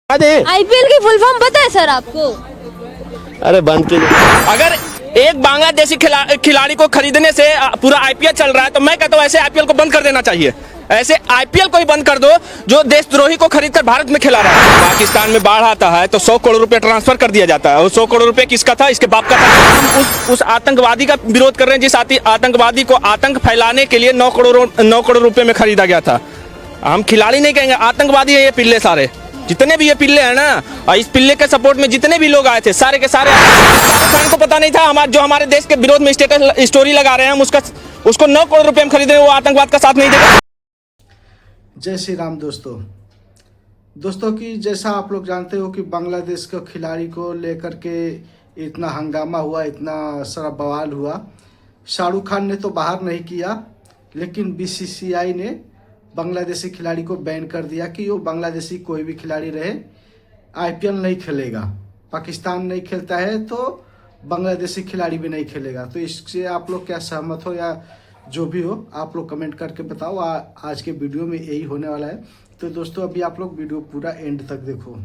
IPL की full form पता है सर आपको? अरे बंद कीजिए। अगर एक बांग्लादेशी खिलाड़ी को खरीदने से पूरा आईपीएल चल रहा है तो मैं कहता हूँ ऐसे आईपीएल को बंद कर देना चाहिए। ऐसे आईपीएल को ही बंद कर दो जो देशद्रोही को खरीदकर भारत में खिला रहा है। पाकिस्तान में बाढ़ आता है तो 100 करोड़ रुपए ट्रांसफर कर दिया जाता है और 100 करोड़ रुपए किसका था? इसके बाप का था। हम उस आतंकवादी का विरोध कर रहे हैं जिस आतंकवादी को आतंक फैलाने के लिए 9 करोड़ रुपए में खरीदा गया था। हम खिलाड़ी नहीं कहेंगे, आतंकवादी है ये पिल्ले सारे। जितने भी ये पिल्ले हैं ना, और इस पिल्ले के सपोर्ट में जितने भी लोग आए थे सारे के सारे, पाकिस्तान को पता नहीं था जो हमारे देश के विरोध में स्टेटस स्टोरी लगा रहे हैं हम उसको 9 करोड़ रुपए में खरीदे, वो आतंकवाद का साथ नहीं देगा। जय श्री राम दोस्तों की जैसा आप लोग जानते हो कि बांग्लादेश के खिलाड़ी को लेकर के इतना हंगामा हुआ, इतना सारा बवाल हुआ। शाहरुख खान ने तो बाहर नहीं किया, लेकिन बीसीसीआई ने बांग्लादेशी खिलाड़ी को बैन कर दिया कि वो बांग्लादेशी कोई भी खिलाड़ी रहे आईपीएल नहीं खेलेगा। पाकिस्तान नहीं खेलता है तो बांग्लादेशी खिलाड़ी भी नहीं खेलेगा। तो इससे आप लोग क्या सहमत हो या जो भी हो आप लोग कमेंट करके बताओ। आज के वीडियो में यही होने वाला है। तो दोस्तों अभी आप लोग वीडियो पूरा एंड तक देखो।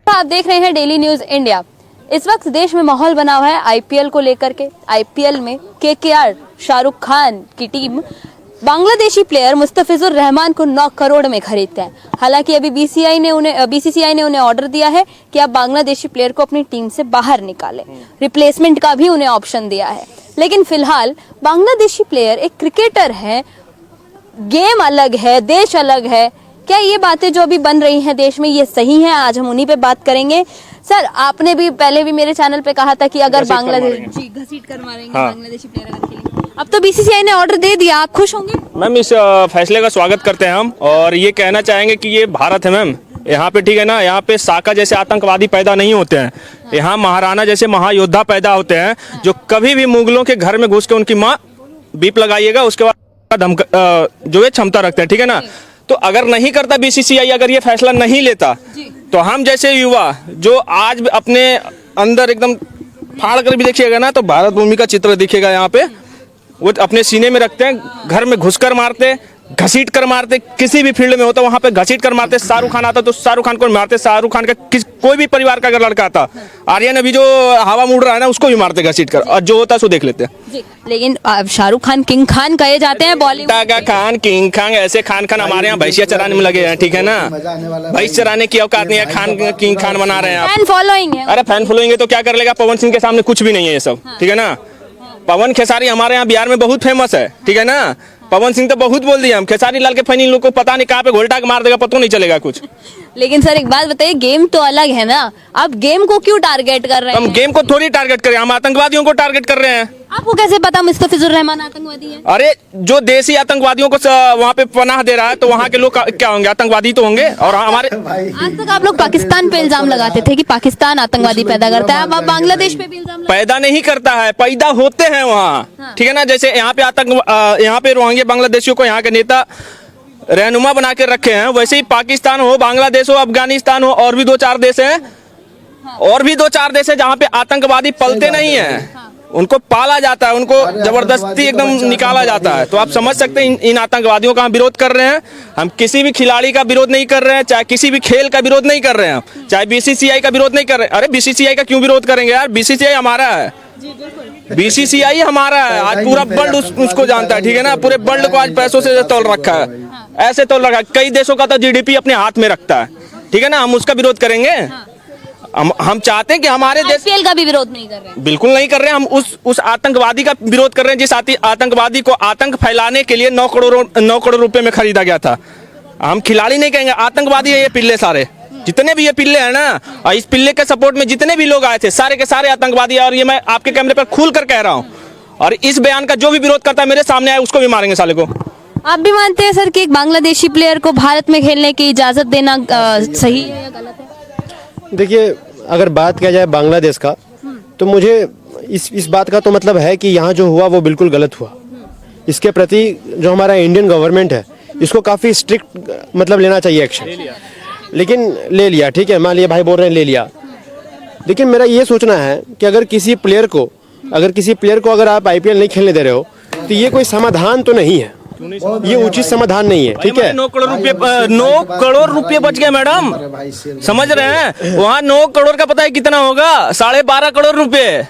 आप देख रहे हैं डेली न्यूज इंडिया। इस वक्त देश में माहौल बना हुआ है आईपीएल को लेकर के। आईपीएल में केकेआर शाहरुख खान की टीम बांग्लादेशी प्लेयर मुस्तफिजुर रहमान को 9 करोड़ में खरीदते हैं। हालांकि अभी बीसीसीआई ने उन्हें ऑर्डर दिया है कि आप बांग्लादेशी प्लेयर को अपनी टीम से बाहर निकालें। रिप्लेसमेंट का भी उन्हें ऑप्शन दिया है। लेकिन फिलहाल बांग्लादेशी प्लेयर एक क्रिकेटर है, गेम अलग है, देश अलग है। क्या ये बातें जो अभी बन रही हैं देश में ये सही है? आज हम उन्हीं पे बात करेंगे। सर आपने भी पहले भी मेरे चैनल पे कहा था कि अगर बांग्लादेश घसीट कर मारेंगे बांग्लादेशी प्लेयर अगर खेलेंगे। अब तो बीसीसीआई ने ऑर्डर दे दिया, आप खुश होंगे? मैम इस फैसले का स्वागत करते हैं हम और ये कहना चाहेंगे कि ये भारत है मैम। यहाँ पे ठीक है ना, यहाँ पे साका जैसे आतंकवादी पैदा नहीं होते हैं। यहाँ महाराणा जैसे महायोद्धा पैदा होते हैं जो कभी भी मुगलों के घर में घुस के उनकी माँ बीप लगाइएगा उसके बाद जो है क्षमता रखते हैं। ठीक है ना, तो अगर नहीं करता बीसीसीआई, अगर ये फैसला नहीं लेता तो हम जैसे युवा जो आज अपने अंदर एकदम फाड़ कर भी देखिएगा ना तो भारत भूमि का चित्र दिखेगा। यहाँ पे वो अपने सीने में रखते हैं, घर में घुसकर मारते, घसीट कर मारते। किसी भी फील्ड में होता वहां पे घसीट कर मारते। शाहरुख खान आता तो शाहरुख खान को मारते। शाहरुख खान का कोई भी परिवार का अगर लड़का आता, आर्यन अभी जो हवा मुड़ रहा है ना उसको भी मारते घसीट कर, और जो होता है सो देख लेते हैं। लेकिन शाहरुख खान किंग खान कहे जाते हैं बॉलीवुड का खान, किंग खान, ऐसे खान हमारे यहाँ भैंसिया चराने में लगे हैं। ठीक है ना, भैंस चराने की औकात नहीं है, खान किंग खान बना रहे हैं। फैन फॉलोइंग है। अरे फैन फॉलोइंग है तो क्या कर लेगा? पवन सिंह के सामने कुछ भी नहीं है ये सब। ठीक है ना, पवन खेसारी हमारे यहाँ बिहार में बहुत फेमस है। ठीक है ना, पवन सिंह तो बहुत बोल दिया हम। खेसारी लाल के फैन इन लोग को पता नहीं कहाँ पे घोलटा मार देगा, पता नहीं चलेगा कुछ। लेकिन सर एक बात बताइए, गेम तो अलग है ना, आप गेम को क्यों टारगेट कर रहे हैं? हम गेम को थोड़ी टारगेट कर रहे हैं, हम आतंकवादियों को टारगेट कर रहे हैं। आपको कैसे पता मुस्तफिजुर रहमान आतंकवादी है? अरे जो देसी आतंकवादियों को वहाँ पे पनाह दे रहा है तो वहाँ के लोग क्या होंगे? आतंकवादी तो होंगे। और हमारे आज तक आप लोग पाकिस्तान पे इल्जाम लगाते थे कि पाकिस्तान आतंकवादी पैदा करता है, अब आप बांग्लादेश पे भी इल्जाम पैदा नहीं करता है, पैदा होते हैं वहाँ। ठीक है ना, जैसे यहाँ पे यहाँ पे रोहिंग्या बांग्लादेशियों को यहाँ के नेता रहनुमा बना के रखे हैं, वैसे ही पाकिस्तान हो, बांग्लादेश हो, अफगानिस्तान हो, और भी 2-4 देश हैं, और भी 2-4 देश है जहाँ पे आतंकवादी पलते नहीं है, उनको पाला जाता है, उनको जबरदस्ती एकदम निकाला जाता है। तो आप समझ सकते हैं इन आतंकवादियों का हम विरोध कर रहे हैं। हम किसी भी खिलाड़ी का विरोध नहीं कर रहे हैं, चाहे किसी भी खेल का विरोध नहीं कर रहे हैं, चाहे बीसीसीआई का विरोध नहीं कर रहे हैं। अरे बीसीसीआई का क्यों विरोध करेंगे यार? बीसीसीआई हमारा है, बीसीसीआई हमारा है। आज पूरा वर्ल्ड उसको जानता है। ठीक है ना, पूरे वर्ल्ड को आज पैसों से तोल रखा है, ऐसे तोल रखा है। कई देशों का तो जीडीपी अपने हाथ में रखता है। ठीक है ना, हम उसका विरोध करेंगे? हम चाहते हैं कि हमारे देश आईपीएल का भी विरोध नहीं कर रहे हैं। बिल्कुल नहीं कर रहे हैं। हम उस आतंकवादी का विरोध कर रहे हैं जिस आतंकवादी को आतंक फैलाने के लिए 9 करोड़ रुपए में खरीदा गया था। हम खिलाड़ी नहीं कहेंगे, आतंकवादी है ये पिल्ले सारे। जितने भी ये पिल्ले हैं ना, और इस पिल्ले के सपोर्ट में जितने भी लोग आए थे सारे के सारे आतंकवादी है। और ये मैं आपके कैमरे पर खुल कर कह रहा हूँ। और इस बयान का जो भी विरोध करता है मेरे सामने आए उसको भी मारेंगे साले को। आप भी मानते हैं सर कि एक बांग्लादेशी प्लेयर को भारत में खेलने की इजाजत देना सही है या गलत है? देखिए, अगर बात किया जाए बांग्लादेश का तो मुझे इस बात का तो मतलब है कि यहाँ जो हुआ वो बिल्कुल गलत हुआ। इसके प्रति जो हमारा इंडियन गवर्नमेंट है इसको काफ़ी स्ट्रिक्ट मतलब लेना चाहिए एक्शन। लेकिन ले लिया, ठीक है, मान लिया भाई बोल रहे हैं ले लिया। लेकिन मेरा ये सोचना है कि अगर किसी प्लेयर को अगर आप आईपीएल नहीं खेलने दे रहे हो तो ये कोई समाधान तो नहीं है। बहुत ये उचित समाधान नहीं है, ठीक है। 9 करोड़ रुपए 9 करोड़ रुपए बच गए मैडम, अरे भाई शेर समझ रहे हैं? वहाँ 9 करोड़ का पता है कितना होगा? 12.5 करोड़ रुपए।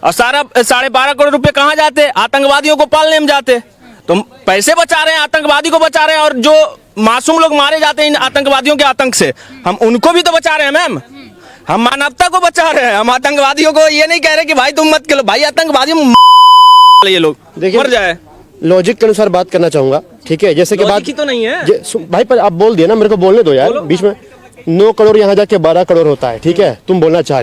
और सारा 12.5 करोड़ रुपए कहाँ जाते? आतंकवादियों को पालने में जाते। तो पैसे बचा रहे हैं, आतंकवादी को बचा रहे हैं, और जो मासूम लोग मारे जाते हैं इन आतंकवादियों के आतंक से, हम उनको भी तो बचा रहे हैं मैम। हम मानवता को बचा रहे हैं, हम आतंकवादियों को ये नहीं कह रहे कि भाई तुम मत खेलो। भाई आतंकवादी ये लोग देखिए, मर जाए। लॉजिक के अनुसार बात करना चाहूंगा, ठीक है। जैसे कि बात लॉजिक ही तो नहीं है भाई, पर आप बोल दिए ना, मेरे को बोलने दो यार बीच में। 9 करोड़ यहाँ जाके 12 करोड़ होता है, ठीक है। तुम बोलना चाह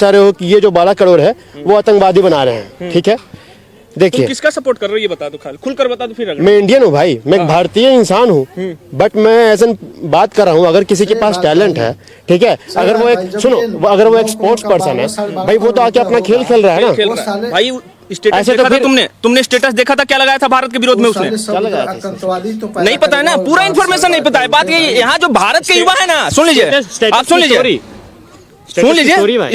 रहे हो कि ये जो 12 करोड़ है वो आतंकवादी बना रहे हैं, ठीक है। तुम देखिए, किसका सपोर्ट कर रहे हो ये बता दो, खुलकर बता दो फिर। अगर मैं इंडियन हूँ भाई, मैं एक भारतीय इंसान हूँ, बट मैं ऐसा बात कर रहा हूँ, अगर किसी के पास टैलेंट है, ठीक है, अगर वो एक सुनो, अगर वो एक स्पोर्ट्स पर्सन है भाई, वो तो आके अपना खेल खेल रहा है ना। खेल रहा है भाई। स्टेटस ऐसे तो देखा था फिर- तुमने स्टेटस देखा था? क्या लगाया था भारत के विरोध में उसने? आतंकवादी तो नहीं पता है ना, पूरा इन्फॉर्मेशन नहीं पता है। बात ये, यहाँ जो भारत के युवा है ना, सुन लीजिए, आप सुन लीजिए,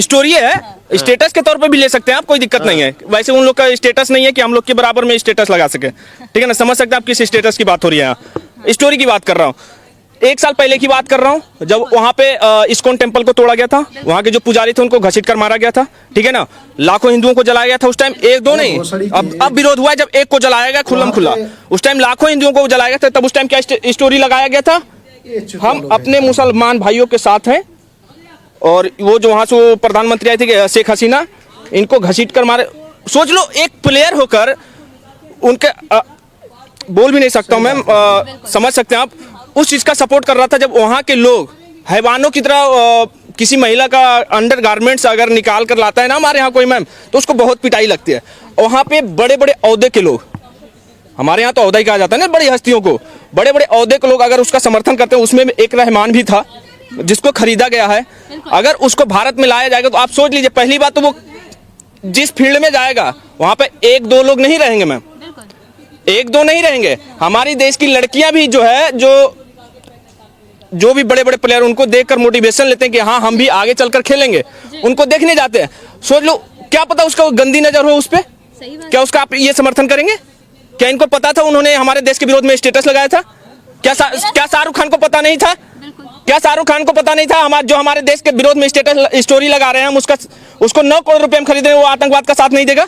स्टोरी है। स्टेटस के तौर पे भी ले सकते हैं आप, कोई दिक्कत नहीं है। वैसे उन लोग का स्टेटस नहीं है कि हम लोग के बराबर में स्टेटस लगा सके, ठीक है ना। समझ सकते हैं आप किस स्टेटस की बात हो रही है यहाँ। स्टोरी की बात कर रहा हूँ, 1 साल पहले की बात कर रहा हूँ, जब वहां पे इस्कॉन टेम्पल को तोड़ा गया था। वहां के जो पुजारी थे उनको घसीट कर मारा गया था, ठीक है ना। लाखों हिंदुओं को जलाया गया था उस टाइम, 1-2 नहीं। अब विरोध हुआ है जब एक को जलाया गया खुल्लम खुल्ला। उस टाइम लाखों हिंदुओं को जलाया गया था। तब उस टाइम क्या स्टोरी लगाया गया था? हम अपने मुसलमान भाइयों के साथ हैं, और वो जो वहां से प्रधानमंत्री आए थे शेख हसीना, इनको घसीट कर मारे। सोच लो, एक प्लेयर होकर उनके बोल भी नहीं सकता हूं मैम, समझ सकते हैं आप, उस चीज का सपोर्ट कर रहा था। जब वहां के लोग हैवानों की तरह किसी महिला का अंडर गारमेंट्स अगर निकाल कर लाता है ना हमारे यहाँ कोई मैम, तो उसको बहुत पिटाई लगती है। वहां पे बड़े बड़े ओहदे के लोग, हमारे यहाँ तो ओहदा ही कहा जाता है ना बड़ी हस्तियों को, बड़े बड़े ओहदे के लोग अगर उसका समर्थन करते हैं, उसमें एक रहमान भी था जिसको खरीदा गया है। अगर उसको भारत में लाया जाएगा तो आप सोच लीजिए, पहली बात तो वो जिस फील्ड में जाएगा वहां पे 1-2 लोग नहीं रहेंगे मैम, 1-2 नहीं रहेंगे। हमारी देश की लड़कियां भी जो है, जो भी बड़े बड़े प्लेयर, उनको देखकर मोटिवेशन लेते हैं कि हाँ हम भी आगे चलकर खेलेंगे, उनको देखने जाते हैं। सोच लो, क्या पता उसका गंदी नजर हो उस पर, क्या उसका आप ये समर्थन करेंगे? क्या इनको पता था उन्होंने हमारे देश के विरोध में स्टेटस लगाया था? क्या शाहरुख खान को पता नहीं था? क्या शाहरुख खान को पता नहीं था जो हमारे देश के विरोध में स्टेटस स्टोरी लगा रहे हैं हम उसको 9 करोड़ रुपए हम खरीदे, वो आतंकवाद का साथ नहीं देगा?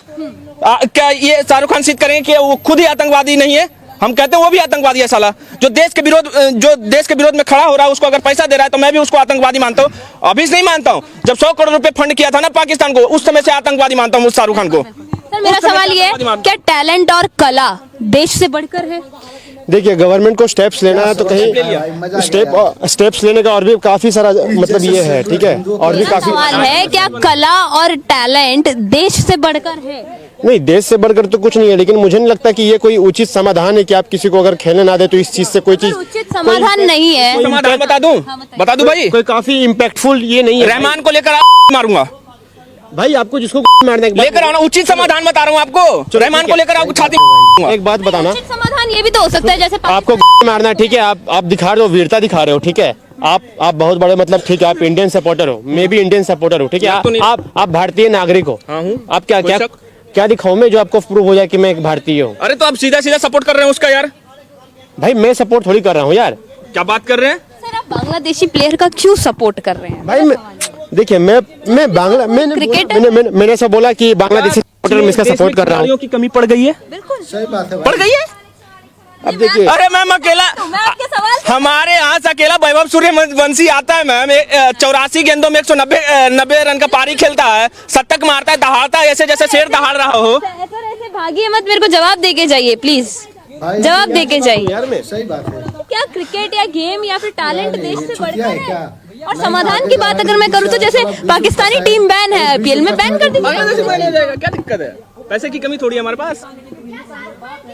क्या ये शाहरुख खान सिद्ध करेंगे कि वो खुद ही आतंकवादी नहीं है? हम कहते हैं वो भी आतंकवादी है साला, जो देश के विरोध में खड़ा हो रहा है, उसको अगर पैसा दे रहा है तो मैं भी उसको आतंकवादी मानता हूँ। अभी से नहीं मानता हूँ, जब 100 करोड़ रुपए फंड किया था ना पाकिस्तान को, उस समय से आतंकवादी मानता हूँ शाहरुख खान को। सर, मेरा सवाल ये है, क्या टैलेंट और कला देश से बढ़कर है? देखिए, गवर्नमेंट को स्टेप्स लेना है तो कहीं स्टेप्स लेने का और भी काफी सारा मतलब ये है, ठीक है। और भी काफी सवाल है, क्या कला और टैलेंट देश से बढ़कर है? नहीं, देश से बढ़कर तो कुछ नहीं है, लेकिन मुझे नहीं लगता कि ये कोई उचित समाधान है कि आप किसी को अगर खेलने ना दे तो इस चीज से कोई चीज उचित समाधान नहीं है। समाधान बता दूं भाई, कोई काफी इम्पैक्टफुल ये नहीं है। रहमान को लेकर मारूंगा भाई, आपको जिसको मारना है लेकर आना, उचित समाधान बता रहा हूँ आपको। रहमान को लेकर आपको छाती एक बात बताना, उचित समाधान ये भी तो हो सकता है, जैसे आपको मारना है, ठीक है, आप दिखा रहे हो, वीरता दिखा रहे हो, ठीक है। आप बहुत बड़े मतलब, ठीक है, आप इंडियन सपोर्टर हो, मैं भी इंडियन सपोर्टर हूँ, ठीक है। आप भारतीय नागरिक हो, आप क्या दिखाऊं मैं जो आपको प्रूव हो जाए कि मैं एक भारतीय हूँ? अरे तो आप सीधा सपोर्ट कर रहे हैं उसका यार। भाई, मैं सपोर्ट थोड़ी कर रहा हूँ यार। क्या बात कर रहे हैं सर? आप बांग्लादेशी प्लेयर का क्यों सपोर्ट कर रहे हैं? भाई, देखिए, मैंने ऐसा बोला कि बांग्लादेशी सपोर्टर में इसका सपोर्ट कर रहा हूँ। की कमी पड़ गई है, बिल्कुल सही बात है, पड़ गई है। अब देखिए, अरे मैम अकेला, सवाल हमारे यहाँ से अकेला वैभव सूर्यवंशी आता है मैम, 84 गेंदों में 190 रन का पारी खेलता है, शतक मारता है, दहाड़ता है ऐसे जैसे शेर दहाड़ रहा हो। सर, ऐसे भागिए मत, मेरे को जवाब दे के जाइए प्लीज, जवाब दे के जाइए। सही बात है। क्या क्रिकेट या गेम या फिर टैलेंट देश से बढ़कर है है? क्या? और समाधान की बात अगर मैं करूँ तो जैसे पाकिस्तानी टीम बैन है IPL में, बैन कर दी। बांग्लादेश बैन हो जाएगा, क्या दिक्कत है? पैसे की कमी थोड़ी है हमारे पास।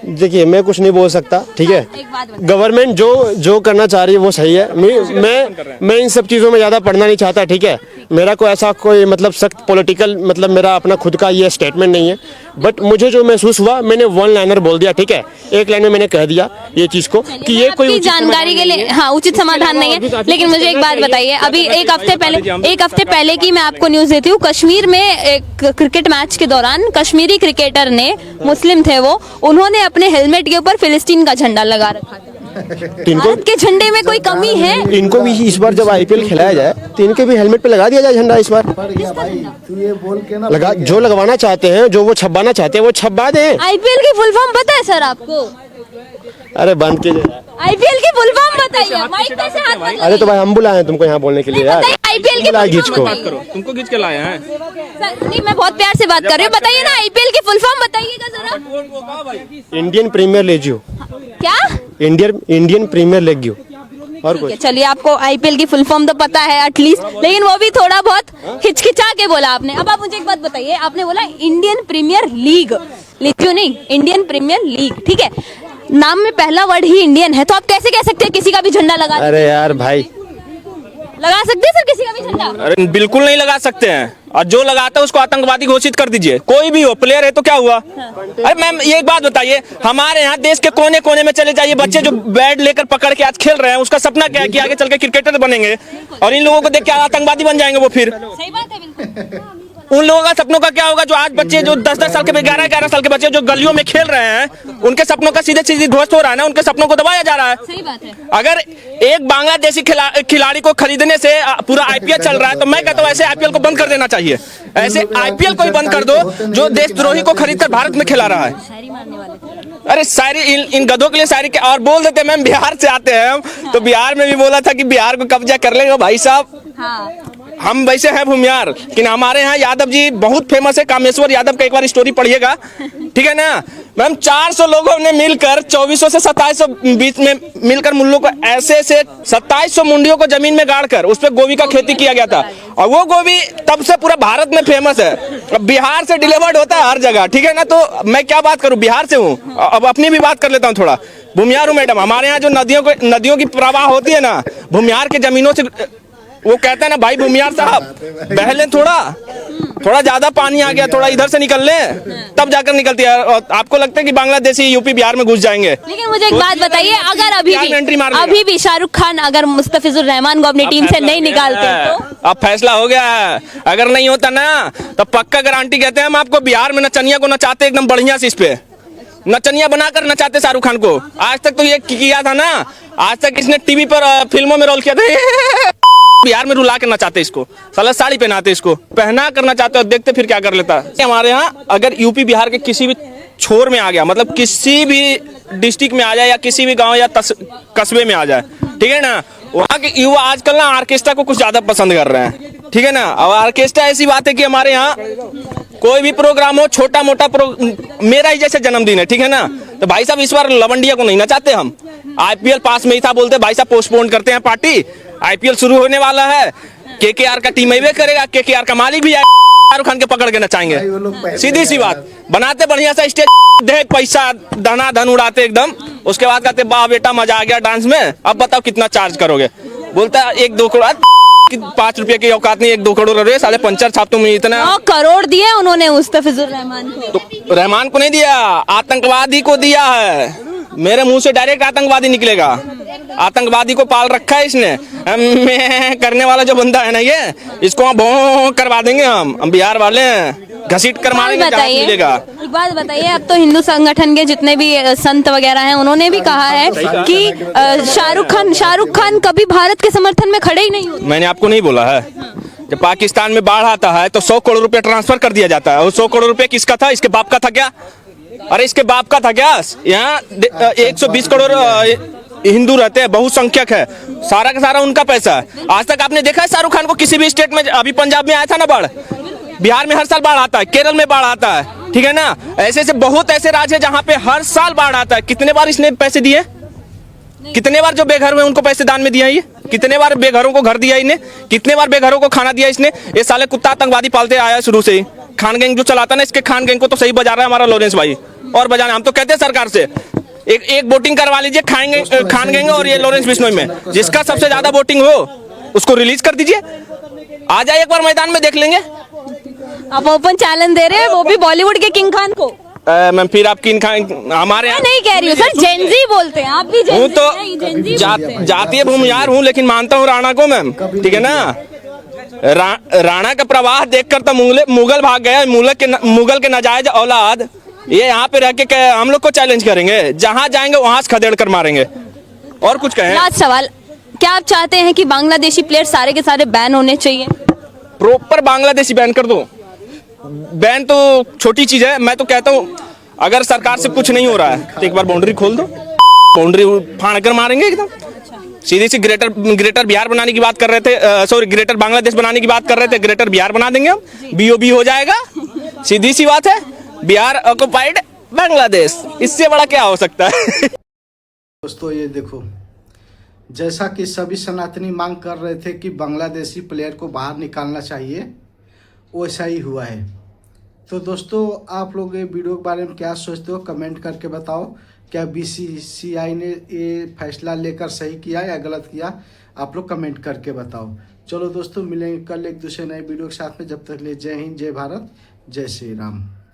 देखिए, मैं कुछ नहीं बोल सकता, ठीक है। एक बात बता, गवर्नमेंट जो करना चाह रही है वो सही है। मैं इन सब चीजों में ज्यादा पढ़ना नहीं चाहता, ठीक है। मेरा कोई ऐसा कोई मतलब सख्त पॉलिटिकल मतलब मेरा अपना खुद का ये स्टेटमेंट नहीं है, बट मुझे जो महसूस हुआ मैंने वन लाइनर बोल दिया, ठीक है, एक लाइन में मैंने कह दिया ये चीज को कि ये कोई आपकी उचित जानकारी के लिए हाँ उचित समाधान नहीं है। लेकिन मुझे एक बात बताइए, अभी एक हफ्ते पहले की मैं आपको न्यूज देती हूँ, कश्मीर में एक क्रिकेट मैच के दौरान कश्मीरी क्रिकेटर ने, मुस्लिम थे वो, उन्होंने अपने हेलमेट के ऊपर फिलिस्तीन का झंडा लगा रखा था। इनको भारत के झंडे में कोई कमी है? इनको भी इस बार जब आईपीएल खिलाया जाए तो इनके भी हेलमेट पे लगा दिया जाए झंडा इस बार। पड़ गया भाई, तू ये बोल के ना लगा, जो लगवाना चाहते हैं, जो वो छपवाना चाहते हैं वो छपवा दें। आईपीएल की फुल फॉर्म पता है सर आपको? अरे बंद कीजिए। आईपीएल की फुल फॉर्म बताइए, माइक पे से हाथ मत अरे तो भाई हम बुलाए हैं तुमको यहाँ बोलने के लिए यार। आईपीएल की बुलाए फुल खींच फॉर्म को। बताइए। तुमको खींच के लाए हैं। सर, नहीं मैं बहुत प्यार से बात कर रही हूँ, बताइए ना आईपीएल की फुल फॉर्म बताइएगा जरा। इंडियन प्रीमियर लीग यू, क्या? इंडियन प्रीमियर लीग यू, और कुछ? चलिए आपको आईपीएल की फुल फॉर्म तो पता है एटलीस्ट, लेकिन वो भी थोड़ा बहुत हिचकिचा के बोला आपने। अब आप मुझे एक बात बताइए, आपने बोला इंडियन प्रीमियर लीग, क्यों नहीं इंडियन प्रीमियर लीग, ठीक है, नाम में पहला वर्ड ही इंडियन है, तो आप कैसे कह सकते हैं किसी का भी झंडा लगा अरे यार भाई, लगा सकते हैं सर किसी का भी झंडा? अरे बिल्कुल नहीं लगा सकते हैं, और जो लगाता है उसको आतंकवादी घोषित कर दीजिए, कोई भी हो, प्लेयर है तो क्या हुआ। अरे मैम ये एक बात बताइए, हमारे यहाँ देश के कोने कोने में चले जाइए, बच्चे जो बैट लेकर पकड़ के आज खेल रहे हैं, उसका सपना क्या है कि आगे चल के क्रिकेटर बनेंगे, और इन लोगों को देख के आतंकवादी बन जाएंगे वो फिर। सही बात है बिल्कुल। उन लोगों का सपनों का क्या होगा, जो आज बच्चे जो 10-10 साल के 11-11 साल के बच्चे जो गलियों में खेल रहे हैं, उनके सपनों का सीधे सीधे ध्वस्त हो रहा है ना, उनके सपनों को दबाया जा रहा है। सही बात है। अगर एक बांग्लादेशी खिलाड़ी को खरीदने से पूरा आईपीएल चल रहा है, तो मैं कहता हूँ ऐसे आईपीएल को बंद कर देना चाहिए। ऐसे आईपीएल को ही बंद कर दो जो देशद्रोही को खरीदकर भारत में खिला रहा है। शायरी मारने वाले। अरे शायरी इन गधों के लिए शायरी के और बोल देते। मैम बिहार से आते हैं हम, तो बिहार में भी बोला था कि बिहार को कब्जा कर लेगा भाई साहब। हाँ। हम वैसे हैं भूमियार, लेकिन हमारे यहाँ यादव जी बहुत फेमस है, कामेश्वर यादव का एक बार स्टोरी पढ़िएगा, ठीक है ना मैम। 400 लोगों ने मिलकर 2400 से 2700 बीच में मिलकर मुल्लों को ऐसे 2700 मुंडियों को जमीन में गाड़कर उस पर गोभी का खेती किया गया था, और वो गोभी तब से पूरा भारत में फेमस है। अब बिहार से डिलीवर्ड होता है हर जगह, ठीक है ना। तो मैं क्या बात करूँ, बिहार से हूँ, अब अपनी भी बात कर लेता हूँ थोड़ा। भूमियार हूँ मैडम, हमारे यहाँ जो नदियों की प्रवाह होती है ना, भूमियार के जमीनों से, वो कहता है ना भाई भूमियार साहब बह लें, थोड़ा ज्यादा पानी आ गया, थोड़ा इधर से निकल ले, तब जाकर निकलती है। और आपको लगता है कि बांग्लादेशी यूपी बिहार में घुस जाएंगे? लेकिन मुझे एक बात बताइए, अगर अभी भी शाहरुख खान अगर मुस्तफिजुर रहमान को अपनी टीम से नहीं निकालते तो? अब फैसला हो गया है, अगर नहीं होता ना तो पक्का गारंटी कहते हैं हम आपको, बिहार में नचनिया को नचाते एकदम बढ़िया से, इस पे नचनिया बनाकर नचाते शाहरुख खान को। आज तक तो ये किया था ना, आज तक इसने टीवी पर फिल्मों में रोल किया था, बिहार में रुला के नचाते इसको, साला साड़ी पहनाते इसको, पहना कर नचाते, और देखते फिर क्या कर लेता। हमारे यहाँ अगर यूपी बिहार के किसी भी छोर में आ गया, मतलब किसी भी डिस्ट्रिक्ट में आ जाए या किसी भी गांव या कस्बे में आ जाए, ठीक है ना, वहाँ के युवा आजकल ना ऑर्केस्ट्रा को कुछ ज्यादा पसंद कर रहे हैं, ठीक है ना। और ऑर्केस्ट्रा ऐसी बात है कि हमारे यहाँ कोई भी प्रोग्राम हो, छोटा मोटा मेरा ही जैसे जन्मदिन है, ठीक है ना, तो भाई साहब इस बार लवंडिया को नहीं नचाते हम। आईपीएल पास में ही था, बोलते भाई साहब पोस्टपोन करते हैं पार्टी, आईपीएल शुरू होने वाला है, केकेआर का टीम अवे करेगा, केकेआर का मालिक भी शाहरुख खान के पकड़ के नचाएंगे, सीधी सी बात। बनाते बढ़िया सा स्टेज, दे पैसा धन उड़ाते एकदम, उसके बाद कहते वाह बेटा मजा आ गया डांस में, अब बताओ कितना चार्ज करोगे। बोलता है 1-2 करोड़, 5 रुपए की औकात नहीं, 1-2 करोड़ रहे, साले पंचर छाप तुम इतना। 9 करोड़ दिए उन्होंने मुस्तफिजुर रहमान को। तो रहमान को नहीं दिया, आतंकवादी को दिया है। मेरे मुंह से डायरेक्ट आतंकवादी निकलेगा, आतंकवादी को पाल रखा है इसने। मैं करने वाला जो बंदा है ना, ये इसको भों करवा देंगे हम बिहार वाले, घसीट कर मारेंगे, मिलेगा। एक बात बताइए, अब तो हिंदू संगठन के जितने भी संत वगैरह हैं, उन्होंने भी कहा है कि शाहरुख खान कभी भारत के समर्थन में खड़े ही नहीं होते। मैंने आपको नहीं बोला है, जब पाकिस्तान में बाढ़ आता है तो 100 करोड़ रुपए ट्रांसफर कर दिया जाता है, और 100 करोड़ रुपए किसका था? इसके बाप का था क्या? अरे इसके बाप का था क्या? यहाँ 120 करोड़ हिंदू रहते हैं, बहुसंख्यक है, सारा का सारा उनका पैसा है। आज तक आपने देखा है शाहरुख खान को किसी भी स्टेट में? अभी पंजाब में आया था ना बाढ़, बिहार में हर साल बाढ़ आता है, केरल में बाढ़ आता है, ठीक है ना। ऐसे ऐसे बहुत ऐसे राज्य है जहाँ पे हर साल बाढ़ आता है। कितने बार इसने पैसे दिए? कितने बार जो बेघर हुए उनको पैसे दान में दिया ये? कितने बार बेघरों को घर दिया इन्हें? कितने बार बेघरों को खाना दिया इसने? ये साले कुत्ता आतंकवादी पालते आया शुरू से ही। खान गैंग जो चलाता ना, इसके खान गैंग को तो सही बजा रहा है हमारा लॉरेंस भाई, और बजाना। हम तो कहते हैं सरकार से एक वोटिंग करवा लीजिए खान गैंग और ये लॉरेंस बिश्नोई में, जिसका सबसे ज्यादा वोटिंग हो उसको रिलीज कर दीजिए, आ जाए एक बार मैदान में, देख लेंगे। आप ओपन चैलेंज दे रहे हैं, वो भी बॉलीवुड के किंग खान को। मैम फिर आप किन हमारे मैं नहीं कह रही हूँ सर, जेनजी बोलते हैं, आप भी हूँ तो जेनजी जातीय भूमिहार हूँ, लेकिन मानता हूँ राणा को मैम, ठीक है ना। राणा का प्रवाह देखकर तो मुगल भाग गया, मुगल के नाजायज औलाद ये यहाँ पे रह के हम लोग को चैलेंज करेंगे, जहाँ जाएंगे वहां से खदेड़ कर मारेंगे। और कुछ कहें? लास्ट सवाल, क्या आप चाहते हैं कि बांग्लादेशी प्लेयर सारे के सारे बैन होने चाहिए? प्रॉपर बांग्लादेशी बैन कर दो। बैन तो छोटी चीज है, मैं तो कहता हूँ अगर सरकार से कुछ नहीं हो रहा है तो एक बार बाउंड्री खोल दो, बाउंड्री फाड़ कर मारेंगे एकदम सीधी सी। ग्रेटर बिहार बनाने की बात कर रहे थे, सॉरी ग्रेटर बांग्लादेश बनाने की बात कर रहे थे, ग्रेटर बिहार बना देंगे हम, BOB हो जाएगा, सीधी सी बात है। बिहार ऑक्युपाइड बांग्लादेश, इससे बड़ा क्या हो सकता है? दोस्तों ये देखो, जैसा कि सभी सनातनी मांग कर रहे थे कि बांग्लादेशी प्लेयर को बाहर निकालना चाहिए, वैसा ही हुआ है। तो दोस्तों आप लोग ये वीडियो के बारे में क्या सोचते हो, कमेंट करके बताओ। क्या BCCI ने ये फैसला लेकर सही किया या गलत किया, आप लोग कमेंट करके बताओ। चलो दोस्तों, मिलेंगे कल एक दूसरे नए वीडियो के साथ में। जब तक ले जय हिंद, जय भारत, जय श्री राम।